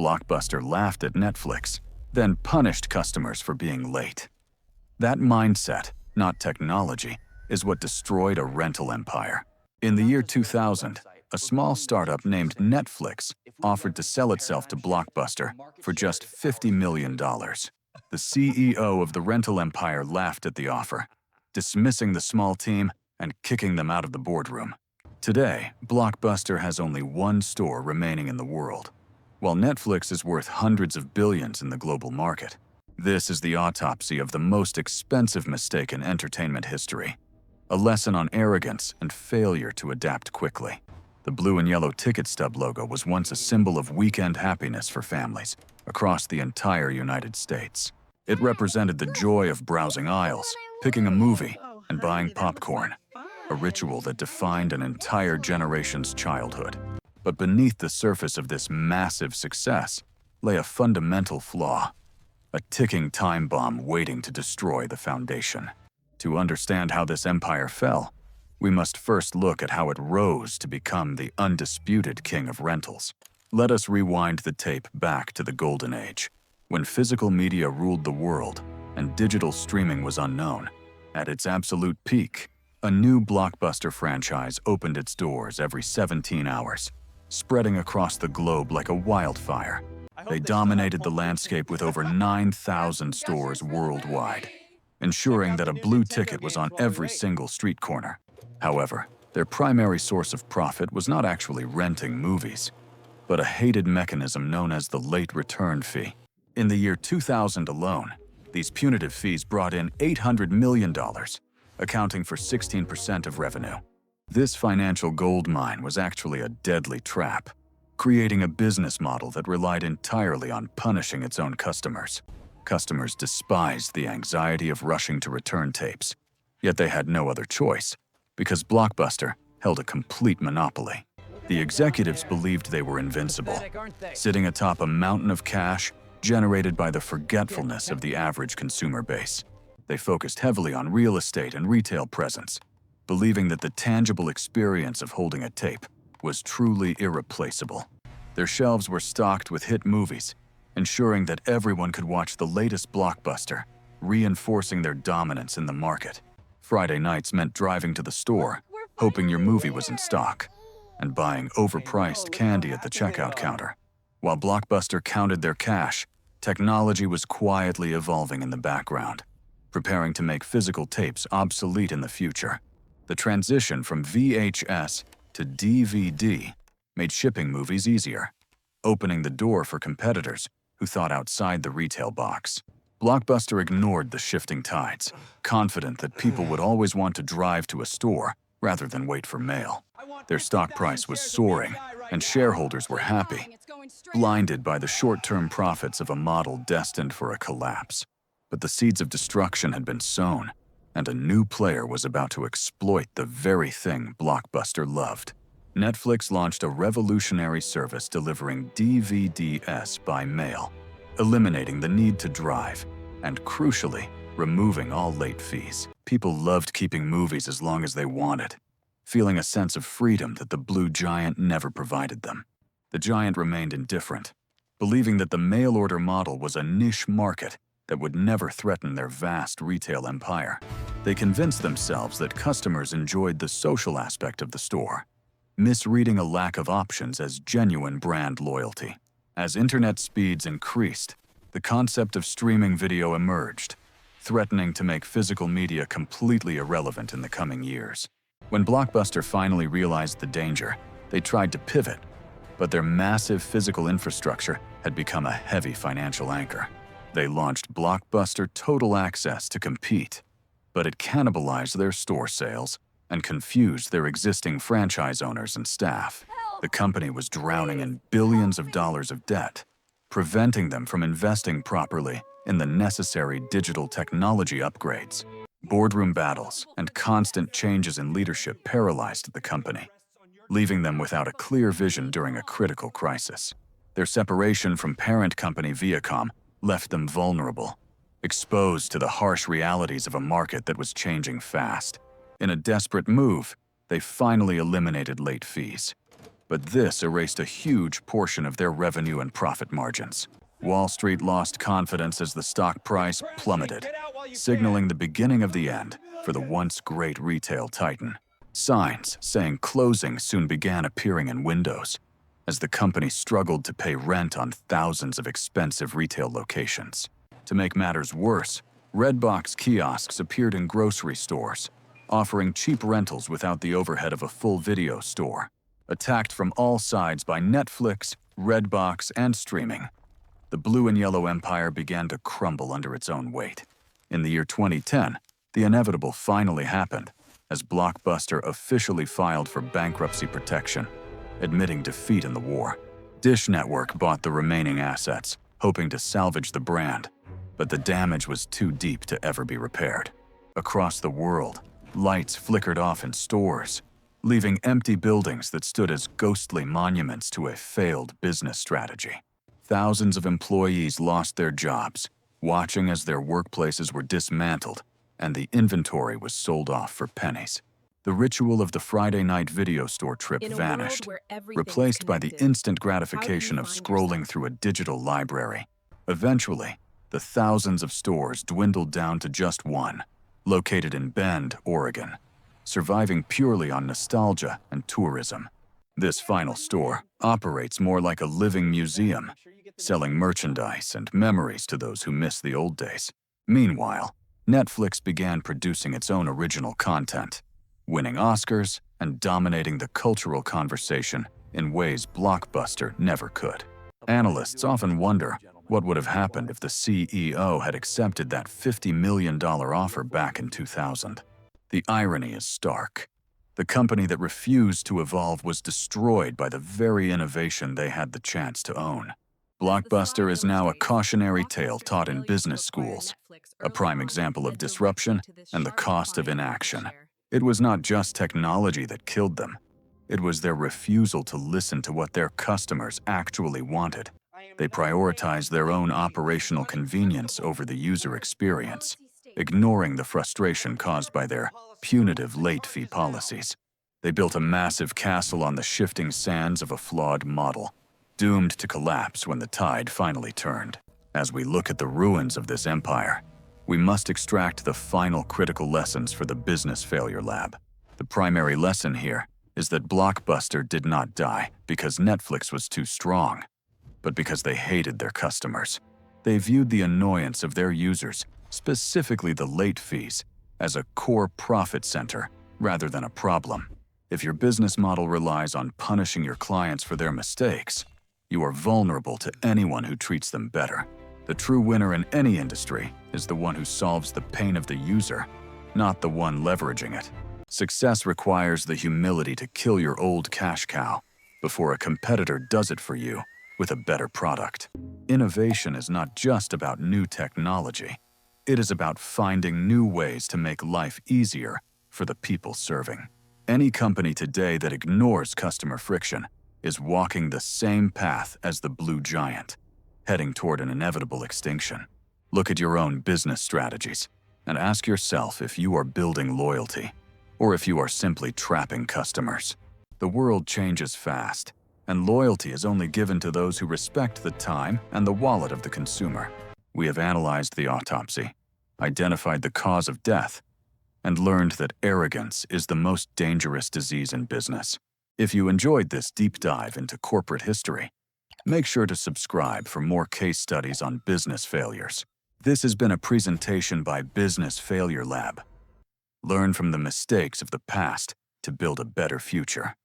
Blockbuster laughed at Netflix, then punished customers for being late. That mindset, not technology, is what destroyed a rental empire. In the year 2000, a small startup named Netflix offered to sell itself to Blockbuster for just $50 million. The CEO of the rental empire laughed at the offer, dismissing the small team and kicking them out of the boardroom. Today, Blockbuster has only one store remaining in the world, while Netflix is worth hundreds of billions in the global market. This is the autopsy of the most expensive mistake in entertainment history, a lesson on arrogance and failure to adapt quickly. The blue and yellow ticket stub logo was once a symbol of weekend happiness for families across the entire United States. It represented the joy of browsing aisles, picking a movie, and buying popcorn, a ritual that defined an entire generation's childhood. But beneath the surface of this massive success lay a fundamental flaw, a ticking time bomb waiting to destroy the foundation. To understand how this empire fell, we must first look at how it rose to become the undisputed king of rentals. Let us rewind the tape back to the golden age, when physical media ruled the world and digital streaming was unknown. At its absolute peak, a new Blockbuster franchise opened its doors every 17 hours, spreading across the globe like a wildfire. They dominated the landscape with over 9,000 stores worldwide, ensuring that a blue ticket was on every single street corner. However, their primary source of profit was not actually renting movies, but a hated mechanism known as the late return fee. In the year 2000 alone, these punitive fees brought in $800 million, accounting for 16% of revenue. This financial gold mine was actually a deadly trap, creating a business model that relied entirely on punishing its own customers. Customers despised the anxiety of rushing to return tapes, yet they had no other choice, because Blockbuster held a complete monopoly. The executives believed they were invincible, sitting atop a mountain of cash generated by the forgetfulness of the average consumer base. They focused heavily on real estate and retail presence, believing that the tangible experience of holding a tape was truly irreplaceable. Their shelves were stocked with hit movies, ensuring that everyone could watch the latest blockbuster, reinforcing their dominance in the market. Friday nights meant driving to the store, hoping your movie was in stock, and buying overpriced candy at the checkout counter. While Blockbuster counted their cash, technology was quietly evolving in the background, preparing to make physical tapes obsolete in the future. The transition from VHS to DVD made shipping movies easier, opening the door for competitors who thought outside the retail box. Blockbuster ignored the shifting tides, confident that people would always want to drive to a store rather than wait for mail. Their stock price was soaring, and shareholders were happy, blinded by the short-term profits of a model destined for a collapse. But the seeds of destruction had been sown, and a new player was about to exploit the very thing Blockbuster loved. Netflix launched a revolutionary service delivering DVDs by mail, eliminating the need to drive, and crucially, removing all late fees. People loved keeping movies as long as they wanted, feeling a sense of freedom that the blue giant never provided them. The giant remained indifferent, believing that the mail-order model was a niche market that would never threaten their vast retail empire. They convinced themselves that customers enjoyed the social aspect of the store, misreading a lack of options as genuine brand loyalty. As internet speeds increased, the concept of streaming video emerged, threatening to make physical media completely irrelevant in the coming years. When Blockbuster finally realized the danger, they tried to pivot, but their massive physical infrastructure had become a heavy financial anchor. They launched Blockbuster Total Access to compete, but it cannibalized their store sales and confused their existing franchise owners and staff. The company was drowning in billions of dollars of debt, preventing them from investing properly in the necessary digital technology upgrades. Boardroom battles and constant changes in leadership paralyzed the company, leaving them without a clear vision during a critical crisis. Their separation from parent company Viacom left them vulnerable, exposed to the harsh realities of a market that was changing fast. In a desperate move, they finally eliminated late fees, But this erased a huge portion of their revenue and profit margins. Wall Street lost confidence as the stock price plummeted, signaling the beginning of the end for the once great retail titan. Signs saying closing soon began appearing in windows as the company struggled to pay rent on thousands of expensive retail locations. To make matters worse, Redbox kiosks appeared in grocery stores, offering cheap rentals without the overhead of a full video store. Attacked from all sides by Netflix, Redbox, and streaming, the blue and yellow empire began to crumble under its own weight. In the year 2010, the inevitable finally happened as Blockbuster officially filed for bankruptcy protection, admitting defeat in the war. Dish Network bought the remaining assets, hoping to salvage the brand, but the damage was too deep to ever be repaired. Across the world, lights flickered off in stores, leaving empty buildings that stood as ghostly monuments to a failed business strategy. Thousands of employees lost their jobs, watching as their workplaces were dismantled and the inventory was sold off for pennies. The ritual of the Friday night video store trip vanished, replaced by the instant gratification of scrolling through a digital library. Eventually, the thousands of stores dwindled down to just one, located in Bend, Oregon, surviving purely on nostalgia and tourism. This final store operates more like a living museum, selling merchandise and memories to those who miss the old days. Meanwhile, Netflix began producing its own original content, winning Oscars and dominating the cultural conversation in ways Blockbuster never could. Analysts often wonder what would have happened if the CEO had accepted that $50 million offer back in 2000. The irony is stark. The company that refused to evolve was destroyed by the very innovation they had the chance to own. Blockbuster is now a cautionary tale taught in business schools, a prime example of disruption and the cost of inaction. It was not just technology that killed them. It was their refusal to listen to what their customers actually wanted. They prioritized their own operational convenience over the user experience, ignoring the frustration caused by their punitive late fee policies. They built a massive castle on the shifting sands of a flawed model, doomed to collapse when the tide finally turned. As we look at the ruins of this empire, we must extract the final critical lessons for the Business Failure Lab. The primary lesson here is that Blockbuster did not die because Netflix was too strong, but because they hated their customers. They viewed the annoyance of their users, specifically the late fees, as a core profit center rather than a problem. If your business model relies on punishing your clients for their mistakes, you are vulnerable to anyone who treats them better. The true winner in any industry is the one who solves the pain of the user, not the one leveraging it. Success requires the humility to kill your old cash cow before a competitor does it for you with a better product. Innovation is not just about new technology. It is about finding new ways to make life easier for the people serving. Any company today that ignores customer friction is walking the same path as the blue giant, heading toward an inevitable extinction. Look at your own business strategies and ask yourself if you are building loyalty or if you are simply trapping customers. The world changes fast, and loyalty is only given to those who respect the time and the wallet of the consumer. We have analyzed the autopsy, identified the cause of death, and learned that arrogance is the most dangerous disease in business. If you enjoyed this deep dive into corporate history, make sure to subscribe for more case studies on business failures. This has been a presentation by Business Failure Lab. Learn from the mistakes of the past to build a better future.